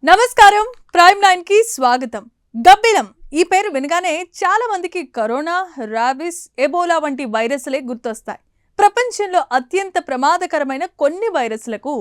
నమస్కారం ప్రైమ్ 9 కి స్వాగతం. గబ్బిలం ఈ పేరు వినగానే చాలా మందికి కరోనా, రాబిస్, ఎబోలా వంటి వైరస్లే గుర్తొస్తాయి. ప్రపంచంలో అత్యంత ప్రమాదకరమైన కొన్ని వైరస్లకు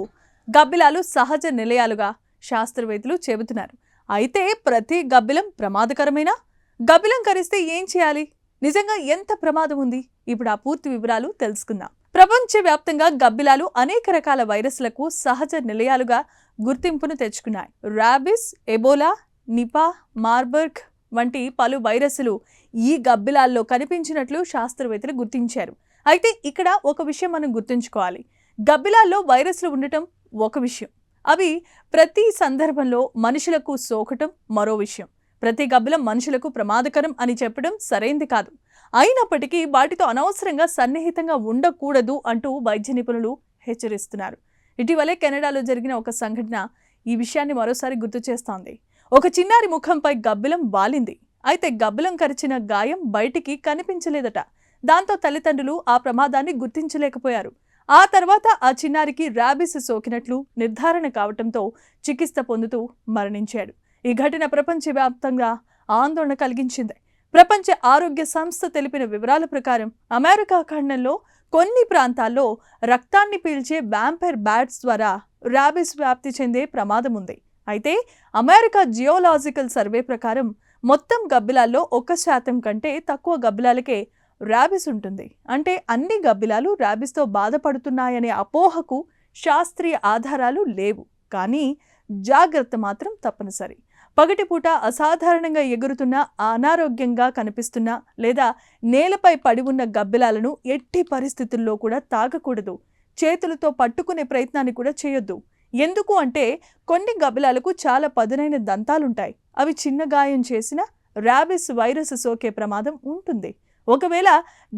గబ్బిలాలు సహజ నిలయాలుగా శాస్త్రవేత్తలు చెబుతున్నారు. అయితే ప్రతి గబ్బిలం ప్రమాదకరమేనా? గబ్బిలం కరిస్తే ఏం చేయాలి? నిజంగా ఎంత ప్రమాదం ఉంది? ఇప్పుడు ఆ పూర్తి వివరాలు తెలుసుకుందాం. ప్రపంచవ్యాప్తంగా గబ్బిలాలు అనేక రకాల వైరస్లకు సహజ నిలయాలుగా గుర్తింపును తెచ్చుకున్నాయి. రాబిస్, ఎబోలా, నిపా, మార్బర్గ్ వంటి పలు వైరస్లు ఈ గబ్బిలాల్లో కనిపించినట్లు శాస్త్రవేత్తలు గుర్తించారు. అయితే ఇక్కడ ఒక విషయం మనం గుర్తుంచుకోవాలి. గబ్బిలాల్లో వైరస్లు ఉండటం ఒక విషయం, అవి ప్రతి సందర్భంలో మనుషులకు సోకటం మరో విషయం. ప్రతి గబ్బిలం మనుషులకు ప్రమాదకరం అని చెప్పడం సరైంది కాదు. అయినప్పటికీ వాటితో అనవసరంగా సన్నిహితంగా ఉండకూడదు అంటూ వైద్య నిపుణులు హెచ్చరిస్తున్నారు. ఇటీవలే కెనడాలో జరిగిన ఒక సంఘటన ఈ విషయాన్ని మరోసారి గుర్తు చేస్తోంది. ఒక చిన్నారి ముఖంపై గబ్బిలం వాలింది. అయితే గబ్బిలం కరిచిన గాయం బయటికి కనిపించలేదట. దాంతో తల్లిదండ్రులు ఆ ప్రమాదాన్ని గుర్తించలేకపోయారు. ఆ తర్వాత ఆ చిన్నారికి ర్యాబిస్ సోకినట్లు నిర్ధారణ కావడంతో చికిత్స పొందుతూ మరణించాడు. ఈ ఘటన ప్రపంచవ్యాప్తంగా ఆందోళన కలిగించింది. ప్రపంచ ఆరోగ్య సంస్థ తెలిపిన వివరాల ప్రకారం అమెరికా ఖండంలో కొన్ని ప్రాంతాల్లో రక్తాన్ని పీల్చే వ్యాంపైర్ బ్యాట్స్ ద్వారా ర్యాబిస్ వ్యాప్తి చెందే ప్రమాదం ఉంది. అయితే అమెరికా జియోలాజికల్ సర్వే ప్రకారం మొత్తం గబ్బిలాల్లో 1% కంటే తక్కువ గబ్బిలాలకే ర్యాబిస్ ఉంటుంది. అంటే అన్ని గబ్బిలాలు ర్యాబిస్తో బాధపడుతున్నాయనే అపోహకు శాస్త్రీయ ఆధారాలు లేవు. కానీ జాగ్రత్త మాత్రం తప్పనిసరి. పగటిపూట అసాధారణంగా ఎగురుతున్న, అనారోగ్యంగా కనిపిస్తున్న లేదా నేలపై పడి ఉన్న గబ్బిలాలను ఎట్టి పరిస్థితుల్లో కూడా తాకకూడదు. చేతులతో పట్టుకునే ప్రయత్నాన్ని కూడా చేయొద్దు. ఎందుకు అంటే కొన్ని గబ్బిలాలకు చాలా పదునైన దంతాలుంటాయి. అవి చిన్న గాయం చేసిన ర్యాబిస్ వైరస్ సోకే ప్రమాదం ఉంటుంది. ఒకవేళ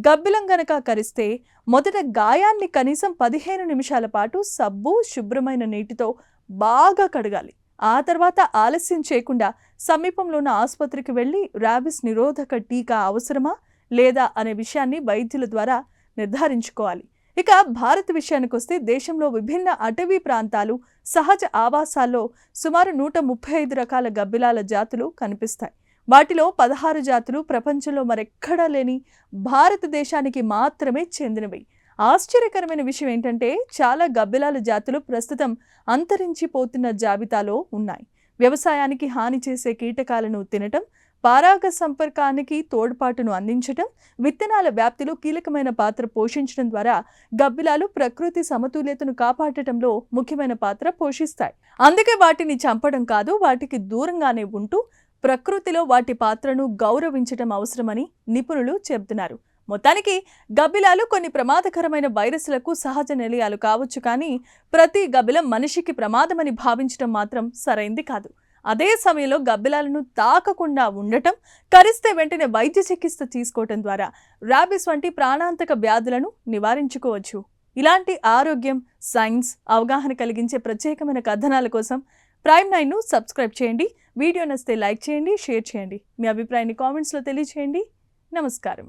గబ్బిలం గనక కరిస్తే మొదట గాయాన్ని కనీసం 15 నిమిషాల పాటు సబ్బు, శుభ్రమైన నీటితో బాగా కడగాలి. ఆ తర్వాత ఆలస్యం చేయకుండా సమీపంలో ఉన్న ఆసుపత్రికి వెళ్లి ర్యాబిస్ నిరోధక టీకా అవసరమా లేదా అనే విషయాన్ని వైద్యుల ద్వారా నిర్ధారించుకోవాలి. ఇక భారత్ విషయానికి వస్తే దేశంలో విభిన్న అటవీ ప్రాంతాలు, సహజ ఆవాసాల్లో సుమారు 135 రకాల గబ్బిలాల జాతులు కనిపిస్తాయి. వాటిలో 16 జాతులు ప్రపంచంలో మరెక్కడా లేని భారతదేశానికి మాత్రమే చెందినవి. ఆశ్చర్యకరమైన విషయం ఏంటంటే చాలా గబ్బిలాల జాతులు ప్రస్తుతం అంతరించిపోతున్న జాబితాలో ఉన్నాయి. వ్యవసాయానికి హాని చేసే కీటకాలను తినటం, పరాగ సంపర్కానికి తోడ్పాటును అందించటం, విత్తనాల వ్యాప్తిలో కీలకమైన పాత్ర పోషించడం ద్వారా గబ్బిలాలు ప్రకృతి సమతుల్యతను కాపాడటంలో ముఖ్యమైన పాత్ర పోషిస్తాయి. అందుకే వాటిని చంపడం కాదు, వాటికి దూరంగానే ఉంటూ ప్రకృతిలో వాటి పాత్రను గౌరవించటం అవసరమని నిపుణులు చెబుతున్నారు. మొత్తానికి గబ్బిలాలు కొన్ని ప్రమాదకరమైన వైరస్లకు సహజ నిలయాలు కావచ్చు, కానీ ప్రతి గబ్బిలం మనిషికి ప్రమాదమని భావించడం మాత్రం సరైంది కాదు. అదే సమయంలో గబ్బిలాలను తాకకుండా ఉండటం, కరిస్తే వెంటనే వైద్య చికిత్స తీసుకోవటం ద్వారా ర్యాబిస్ వంటి ప్రాణాంతక వ్యాధులను నివారించుకోవచ్చు. ఇలాంటి ఆరోగ్యం, సైన్స్, అవగాహన కలిగించే ప్రత్యేకమైన కథనాల కోసం ప్రైమ్ 9ను సబ్స్క్రైబ్ చేయండి. వీడియో నచ్చితే లైక్ చేయండి, షేర్ చేయండి. మీ అభిప్రాయాన్ని కామెంట్స్లో తెలియచేయండి. నమస్కారం.